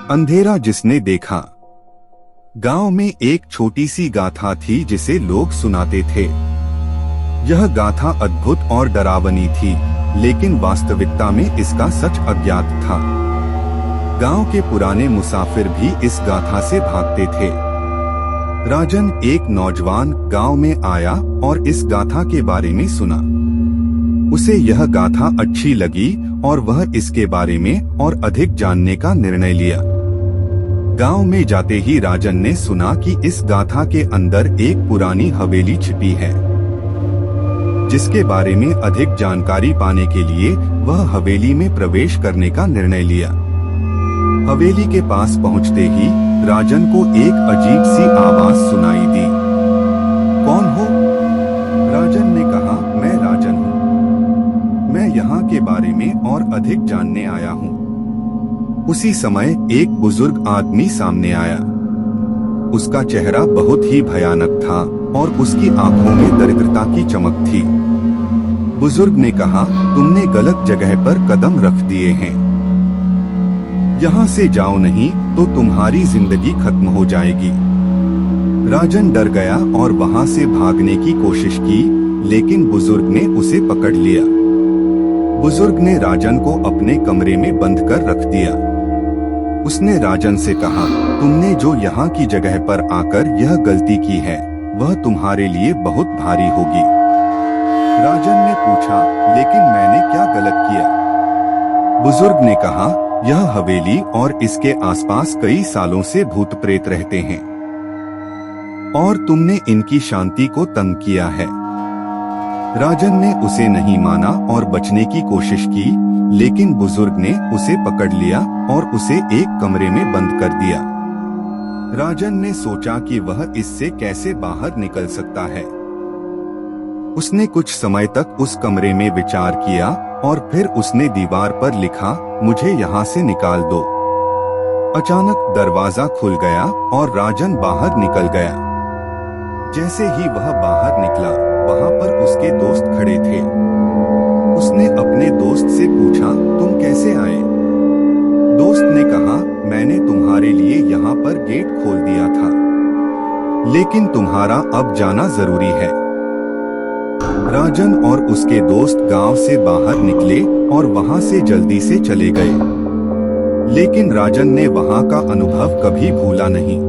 अंधेरा जिसने देखा। गांव में एक छोटी सी गाथा थी जिसे लोग सुनाते थे। यह गाथा अद्भुत और डरावनी थी, लेकिन वास्तविकता में इसका सच अज्ञात था। गांव के पुराने मुसाफिर भी इस गाथा से भागते थे। राजन, एक नौजवान, गांव में आया और इस गाथा के बारे में सुना। उसे यह गाथा अच्छी लगी और वह इसके बारे में और अधिक जानने का निर्णय लिया। गांव में जाते ही राजन ने सुना कि इस गाथा के अंदर एक पुरानी हवेली छिपी है, जिसके बारे में अधिक जानकारी पाने के लिए वह हवेली में प्रवेश करने का निर्णय लिया। हवेली के पास पहुंचते ही राजन को एक अजीब सी आवाज सुनाई दी। कौन हो? राजन ने कहा, मैं राजन हूँ। मैं यहाँ के बारे में और अधिक जानने आया हूँ। उसी समय एक बुजुर्ग आदमी सामने आया। उसका चेहरा बहुत ही भयानक था और उसकी आंखों में दरिद्रता की चमक थी। बुजुर्ग ने कहा, तुमने गलत जगह पर कदम रख दिए हैं। यहाँ से जाओ, नहीं तो तुम्हारी जिंदगी खत्म हो जाएगी। राजन डर गया और वहाँ से भागने की कोशिश की, लेकिन बुजुर्ग ने उसे पकड़ लिया। बुजुर्ग ने राजन को अपने कमरे में बंद कर रख दिया। उसने राजन से कहा, तुमने जो यहाँ की जगह पर आकर यह गलती की है, वह तुम्हारे लिए बहुत भारी होगी। राजन ने पूछा, लेकिन मैंने क्या गलत किया? बुजुर्ग ने कहा, यह हवेली और इसके आसपास कई सालों से भूत प्रेत रहते हैं और तुमने इनकी शांति को तंग किया है। राजन ने उसे नहीं माना और बचने की कोशिश की, लेकिन बुजुर्ग ने उसे पकड़ लिया और उसे एक कमरे में बंद कर दिया। राजन ने सोचा कि वह इससे कैसे बाहर निकल सकता है। उसने कुछ समय तक उस कमरे में विचार किया और फिर उसने दीवार पर लिखा, मुझे यहाँ से निकाल दो। अचानक दरवाजा खुल गया और राजन बाहर निकल गया। जैसे ही वह बाहर निकला, वहाँ पर उसके दोस्त खड़े थे। उसने अपने दोस्त से पूछा, तुम कैसे आए? दोस्त ने कहा, मैंने तुम्हारे लिए यहाँ पर गेट खोल दिया था, लेकिन तुम्हारा अब जाना जरूरी है। राजन और उसके दोस्त गांव से बाहर निकले और वहां से जल्दी से चले गए, लेकिन राजन ने वहां का अनुभव कभी भूला नहीं।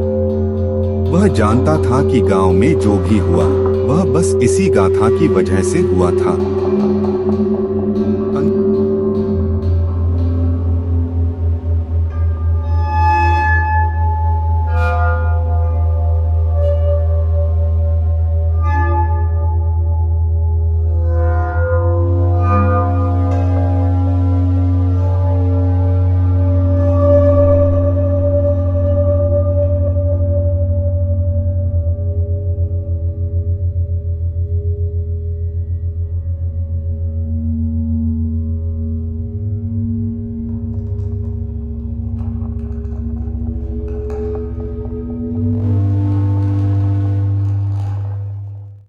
वह जानता था कि गांव में जो भी हुआ, वह बस इसी गाथा की वजह से हुआ था।